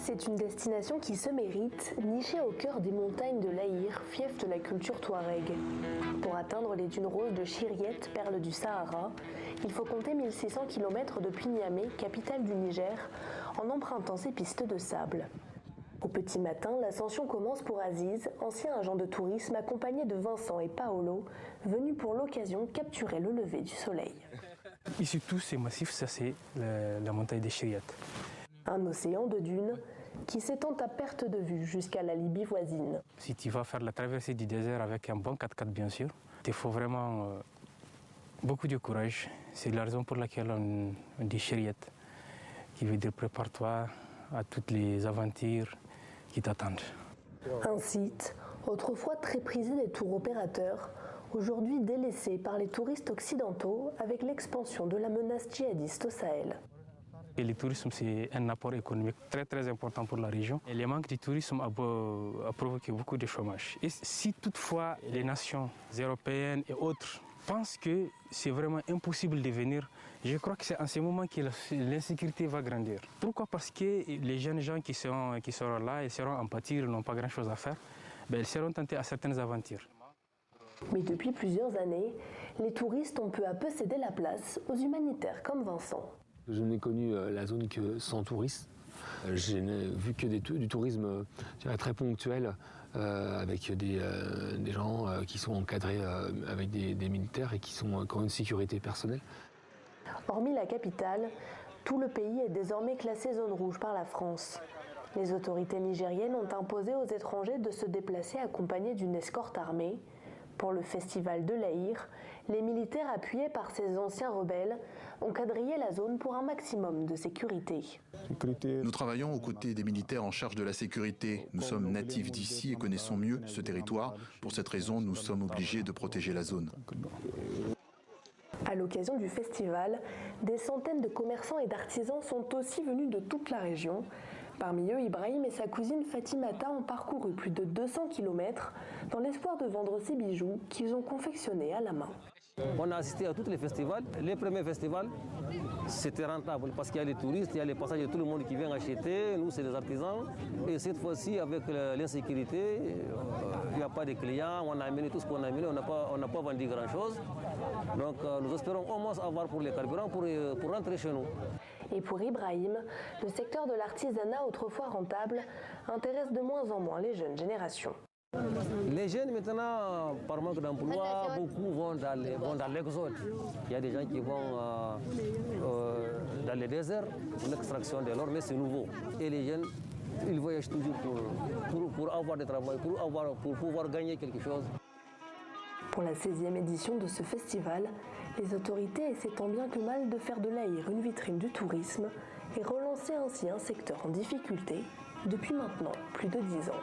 C'est une destination qui se mérite, nichée au cœur des montagnes de l'Aïr, fief de la culture touareg. Pour atteindre les dunes roses de Chiriette, perle du Sahara, il faut compter 1600 km depuis Niamey, capitale du Niger, en empruntant ses pistes de sable. Au petit matin, l'ascension commence pour Aziz, ancien agent de tourisme accompagné de Vincent et Paolo, venus pour l'occasion capturer le lever du soleil. Ici, tous ces massifs, ça c'est la montagne des Chiriette. Un océan de dunes qui s'étend à perte de vue jusqu'à la Libye voisine. Si tu vas faire la traversée du désert avec un bon 4x4 bien sûr, il faut vraiment beaucoup de courage. C'est la raison pour laquelle on dit Chiriette, qui veut dire prépare-toi à toutes les aventures qui t'attendent. Un site, autrefois très prisé des tours opérateurs, aujourd'hui délaissé par les touristes occidentaux avec l'expansion de la menace djihadiste au Sahel. Et le tourisme, c'est un apport économique très important pour la région. Et le manque du tourisme a provoqué beaucoup de chômage. Et si toutefois les nations européennes et autres pensent que c'est vraiment impossible de venir, je crois que c'est en ce moment que l'insécurité va grandir. Pourquoi? Parce que les jeunes gens qui seront là, ils seront en pâtir, ils n'ont pas grand-chose à faire, ils seront tentés à certaines aventures. Mais depuis plusieurs années, les touristes ont peu à peu cédé la place aux humanitaires comme Vincent. Je n'ai connu la zone que sans touristes. Je n'ai vu que du tourisme très ponctuel avec des gens qui sont encadrés avec des militaires et qui ont une sécurité personnelle. Hormis la capitale, tout le pays est désormais classé zone rouge par la France. Les autorités nigériennes ont imposé aux étrangers de se déplacer accompagnés d'une escorte armée. Pour le festival de l'Aïr, les militaires appuyés par ces anciens rebelles ont quadrillé la zone pour un maximum de sécurité. Nous travaillons aux côtés des militaires en charge de la sécurité. Nous sommes natifs d'ici et connaissons mieux ce territoire. Pour cette raison, nous sommes obligés de protéger la zone. À l'occasion du festival, des centaines de commerçants et d'artisans sont aussi venus de toute la région. Parmi eux, Ibrahim et sa cousine Fatimata ont parcouru plus de 200 km dans l'espoir de vendre ces bijoux qu'ils ont confectionnés à la main. On a assisté à tous les festivals. Les premiers festivals, c'était rentable parce qu'il y a les touristes, il y a les passagers, tout le monde qui vient acheter. Nous, c'est les artisans. Et cette fois-ci, avec l'insécurité, il n'y a pas de clients. On a amené tout ce qu'on a amené, on n'a pas vendu grand-chose. Donc, nous espérons au moins avoir pour les carburants pour rentrer chez nous. Et pour Ibrahim, le secteur de l'artisanat autrefois rentable intéresse de moins en moins les jeunes générations. Les jeunes maintenant, par manque d'emploi, beaucoup vont dans l'exode. Il y a des gens qui vont dans les déserts pour l'extraction de l'or, mais c'est nouveau. Et les jeunes, ils voyagent toujours pour avoir du travail, pour pouvoir gagner quelque chose. Pour la 16e édition de ce festival, les autorités essaient tant bien que mal de faire de l'Aïr une vitrine du tourisme et relancer ainsi un secteur en difficulté depuis maintenant plus de 10 ans.